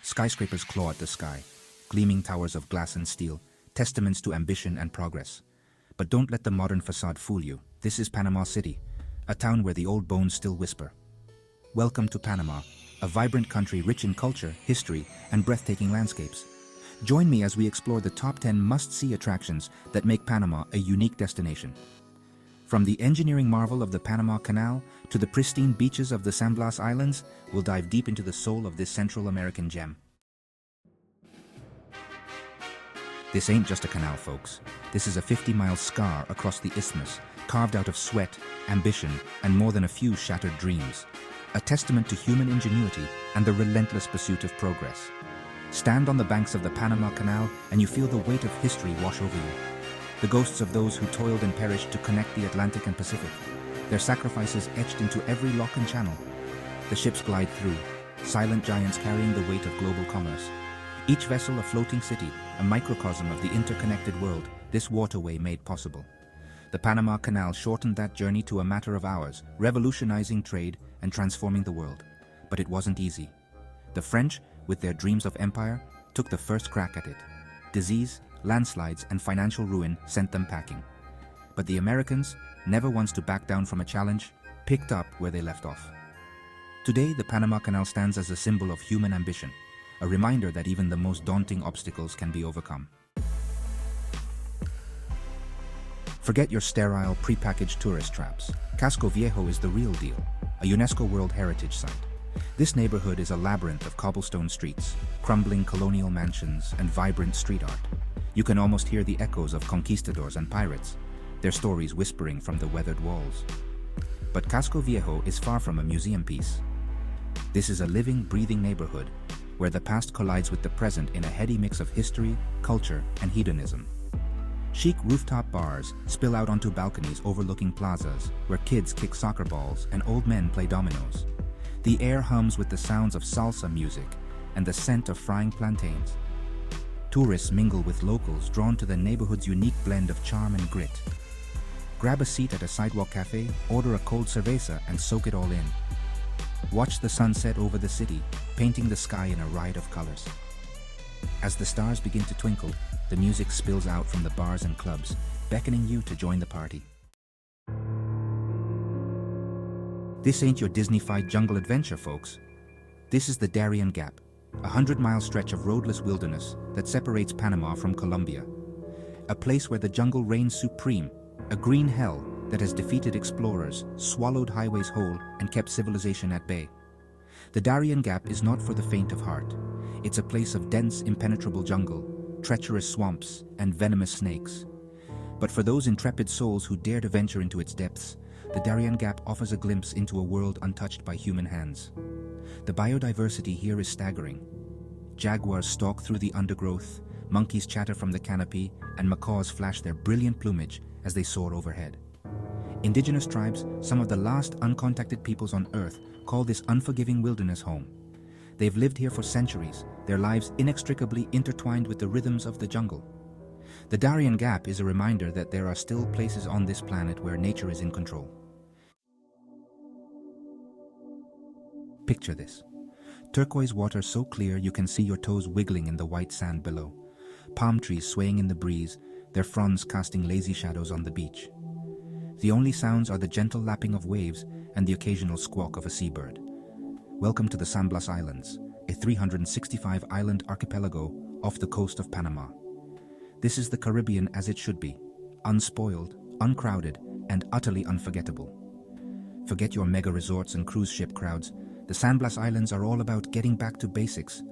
Skyscrapers claw at the sky, gleaming towers of glass and steel, testaments to ambition and progress. But don't let the modern facade fool you. This is Panama City, a town where the old bones still whisper. Welcome to Panama, a vibrant country rich in culture, history, and breathtaking landscapes. Join me as we explore the top 10 must-see attractions that make Panama a unique destination. From the engineering marvel of the Panama Canal to the pristine beaches of the San Blas Islands, we'll dive deep into the soul of this Central American gem. This ain't just a canal, folks. This is a 50-mile scar across the isthmus, carved out of sweat, ambition, and more than a few shattered dreams. A testament to human ingenuity and the relentless pursuit of progress. Stand on the banks of the Panama Canal and you feel the weight of history wash over you. The ghosts of those who toiled and perished to connect the Atlantic and Pacific, their sacrifices etched into every lock and channel. The ships glide through, silent giants carrying the weight of global commerce. Each vessel a floating city, a microcosm of the interconnected world this waterway made possible. The Panama Canal shortened that journey to a matter of hours, revolutionizing trade and transforming the world. But it wasn't easy. The French, with their dreams of empire, took the first crack at it. Disease, landslides, and financial ruin sent them packing. But the Americans, never once to back down from a challenge, picked up where they left off. Today, the Panama Canal stands as a symbol of human ambition, a reminder that even the most daunting obstacles can be overcome. Forget your sterile, prepackaged tourist traps. Casco Viejo is the real deal, a UNESCO World Heritage Site. This neighborhood is a labyrinth of cobblestone streets, crumbling colonial mansions, and vibrant street art. You can almost hear the echoes of conquistadors and pirates, their stories whispering from the weathered walls. But Casco Viejo is far from a museum piece. This is a living, breathing neighborhood where the past collides with the present in a heady mix of history, culture, and hedonism. Chic rooftop bars spill out onto balconies overlooking plazas where kids kick soccer balls and old men play dominoes. The air hums with the sounds of salsa music and the scent of frying plantains. Tourists mingle with locals drawn to the neighborhood's unique blend of charm and grit. Grab a seat at a sidewalk cafe, order a cold cerveza, and soak it all in. Watch the sunset over the city, painting the sky in a riot of colors. As the stars begin to twinkle, the music spills out from the bars and clubs, beckoning you to join the party. This ain't your Disney-fied jungle adventure, folks. This is the Darien Gap, a 100-mile stretch of roadless wilderness that separates Panama from Colombia. A place where the jungle reigns supreme, a green hell that has defeated explorers, swallowed highways whole, and kept civilization at bay. The Darien Gap is not for the faint of heart. It's a place of dense, impenetrable jungle, treacherous swamps, and venomous snakes. But for those intrepid souls who dare to venture into its depths, the Darien Gap offers a glimpse into a world untouched by human hands. The biodiversity here is staggering. Jaguars stalk through the undergrowth, monkeys chatter from the canopy, and macaws flash their brilliant plumage as they soar overhead. Indigenous tribes, some of the last uncontacted peoples on Earth, call this unforgiving wilderness home. They've lived here for centuries, their lives inextricably intertwined with the rhythms of the jungle. The Darien Gap is a reminder that there are still places on this planet where nature is in control. Picture this. Turquoise water so clear you can see your toes wiggling in the white sand below. Palm trees swaying in the breeze, their fronds casting lazy shadows on the beach. The only sounds are the gentle lapping of waves and the occasional squawk of a seabird. Welcome to the San Blas Islands, a 365-island archipelago off the coast of Panama. This is the Caribbean as it should be, unspoiled, uncrowded, and utterly unforgettable. Forget your mega resorts and cruise ship crowds. The San Blas Islands are all about getting back to basics.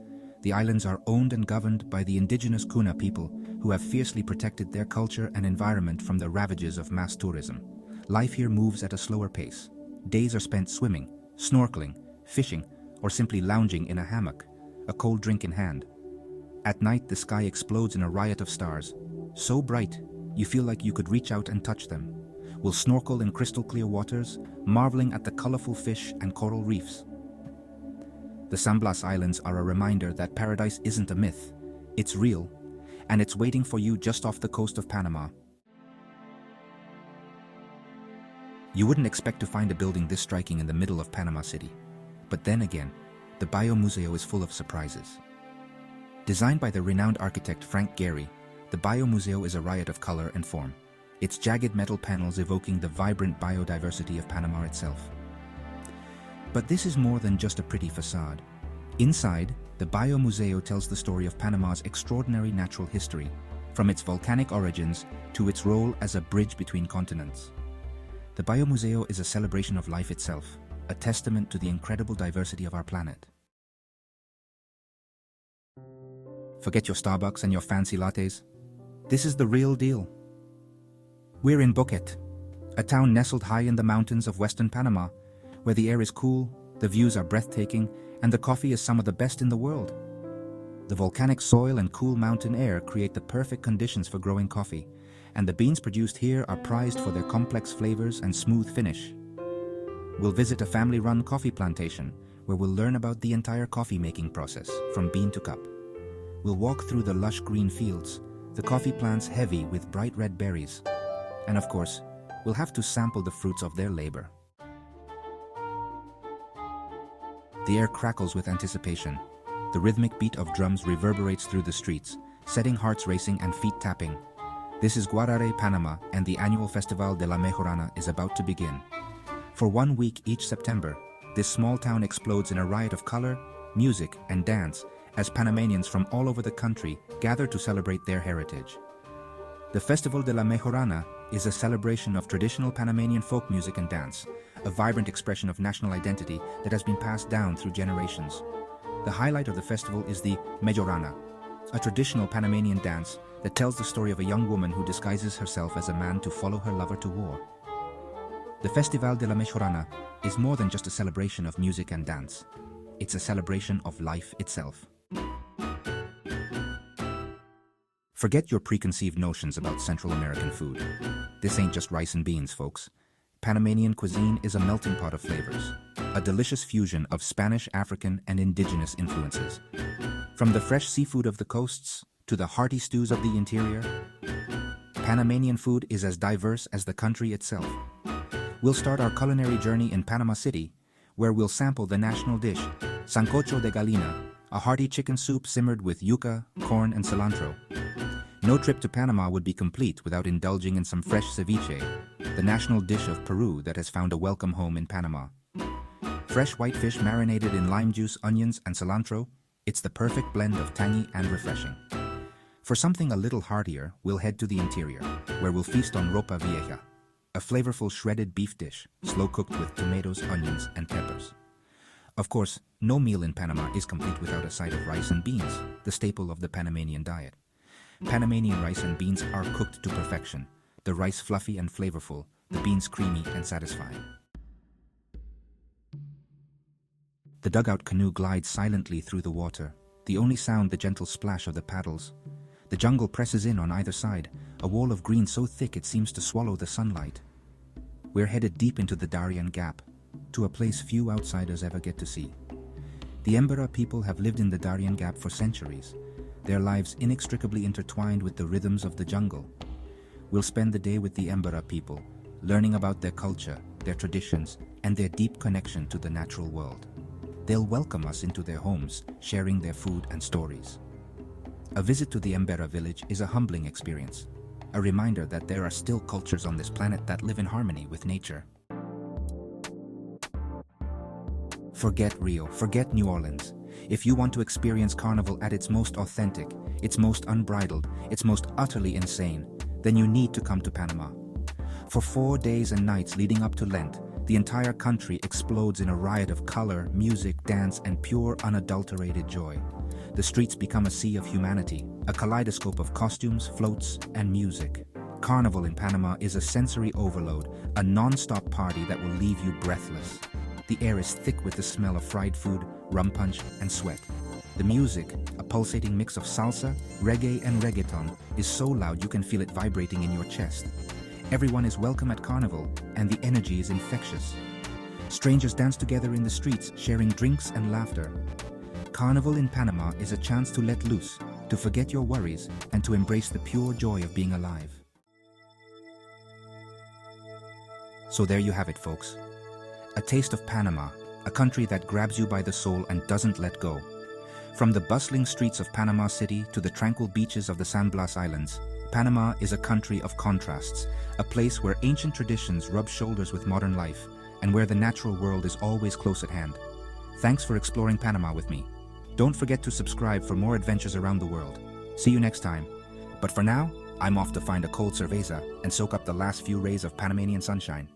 The islands are owned and governed by the indigenous Kuna people who have fiercely protected their culture and environment from the ravages of mass tourism. Life here moves at a slower pace. Days are spent swimming, snorkeling, fishing, or simply lounging in a hammock, a cold drink in hand. At night, the sky explodes in a riot of stars, so bright you feel like you could reach out and touch them. We'll snorkel in crystal clear waters, marveling at the colorful fish and coral reefs. The San Blas Islands are a reminder that paradise isn't a myth, it's real, and it's waiting for you just off the coast of Panama. You wouldn't expect to find a building this striking in the middle of Panama City. But then again, the Bio Museo is full of surprises. Designed by the renowned architect Frank Gehry, the Biomuseo is a riot of color and form, its jagged metal panels evoking the vibrant biodiversity of Panama itself. But this is more than just a pretty facade. Inside, the Biomuseo tells the story of Panama's extraordinary natural history, from its volcanic origins to its role as a bridge between continents. The Biomuseo is a celebration of life itself, a testament to the incredible diversity of our planet. Forget your Starbucks and your fancy lattes. This is the real deal. We're in Boquete, a town nestled high in the mountains of western Panama, where the air is cool, the views are breathtaking, and the coffee is some of the best in the world. The volcanic soil and cool mountain air create the perfect conditions for growing coffee, and the beans produced here are prized for their complex flavors and smooth finish. We'll visit a family-run coffee plantation, where we'll learn about the entire coffee-making process, from bean to cup. We'll walk through the lush green fields, the coffee plants heavy with bright red berries. And of course, we'll have to sample the fruits of their labor. The air crackles with anticipation. The rhythmic beat of drums reverberates through the streets, setting hearts racing and feet tapping. This is Guarare, Panama, and the annual Festival de la Mejorana is about to begin. For 1 week each September, this small town explodes in a riot of color, music, and dance as Panamanians from all over the country gather to celebrate their heritage. The Festival de la Mejorana is a celebration of traditional Panamanian folk music and dance, a vibrant expression of national identity that has been passed down through generations. The highlight of the festival is the Mejorana, a traditional Panamanian dance that tells the story of a young woman who disguises herself as a man to follow her lover to war. The Festival de la Mejorana is more than just a celebration of music and dance. It's a celebration of life itself. Forget your preconceived notions about Central American food. This ain't just rice and beans, folks. Panamanian cuisine is a melting pot of flavors, a delicious fusion of Spanish, African, and indigenous influences. From the fresh seafood of the coasts to the hearty stews of the interior, Panamanian food is as diverse as the country itself. We'll start our culinary journey in Panama City, where we'll sample the national dish, sancocho de gallina, a hearty chicken soup simmered with yuca, corn, and cilantro. No trip to Panama would be complete without indulging in some fresh ceviche, the national dish of Peru that has found a welcome home in Panama. Fresh white fish marinated in lime juice, onions, and cilantro, it's the perfect blend of tangy and refreshing. For something a little heartier, we'll head to the interior, where we'll feast on ropa vieja, a flavorful shredded beef dish, slow-cooked with tomatoes, onions, and peppers. Of course, no meal in Panama is complete without a side of rice and beans, the staple of the Panamanian diet. Panamanian rice and beans are cooked to perfection, the rice fluffy and flavorful, the beans creamy and satisfying. The dugout canoe glides silently through the water, the only sound the gentle splash of the paddles. The jungle presses in on either side, a wall of green so thick it seems to swallow the sunlight. We're headed deep into the Darien Gap, to a place few outsiders ever get to see. The Embera people have lived in the Darien Gap for centuries, their lives inextricably intertwined with the rhythms of the jungle. We'll spend the day with the Embera people, learning about their culture, their traditions, and their deep connection to the natural world. They'll welcome us into their homes, sharing their food and stories. A visit to the Embera village is a humbling experience, a reminder that there are still cultures on this planet that live in harmony with nature. Forget Rio, forget New Orleans. If you want to experience Carnival at its most authentic, its most unbridled, its most utterly insane, then you need to come to Panama. For 4 days and nights leading up to Lent, the entire country explodes in a riot of color, music, dance, and pure, unadulterated joy. The streets become a sea of humanity, a kaleidoscope of costumes, floats, and music. Carnival in Panama is a sensory overload, a non-stop party that will leave you breathless. The air is thick with the smell of fried food, rum punch, and sweat. The music, a pulsating mix of salsa, reggae, and reggaeton, is so loud you can feel it vibrating in your chest. Everyone is welcome at Carnival, and the energy is infectious. Strangers dance together in the streets, sharing drinks and laughter. Carnival in Panama is a chance to let loose, to forget your worries, and to embrace the pure joy of being alive. So there you have it, folks. A taste of Panama, a country that grabs you by the soul and doesn't let go. From the bustling streets of Panama City to the tranquil beaches of the San Blas Islands, Panama is a country of contrasts, a place where ancient traditions rub shoulders with modern life, and where the natural world is always close at hand. Thanks for exploring Panama with me. Don't forget to subscribe for more adventures around the world. See you next time. But for now, I'm off to find a cold cerveza and soak up the last few rays of Panamanian sunshine.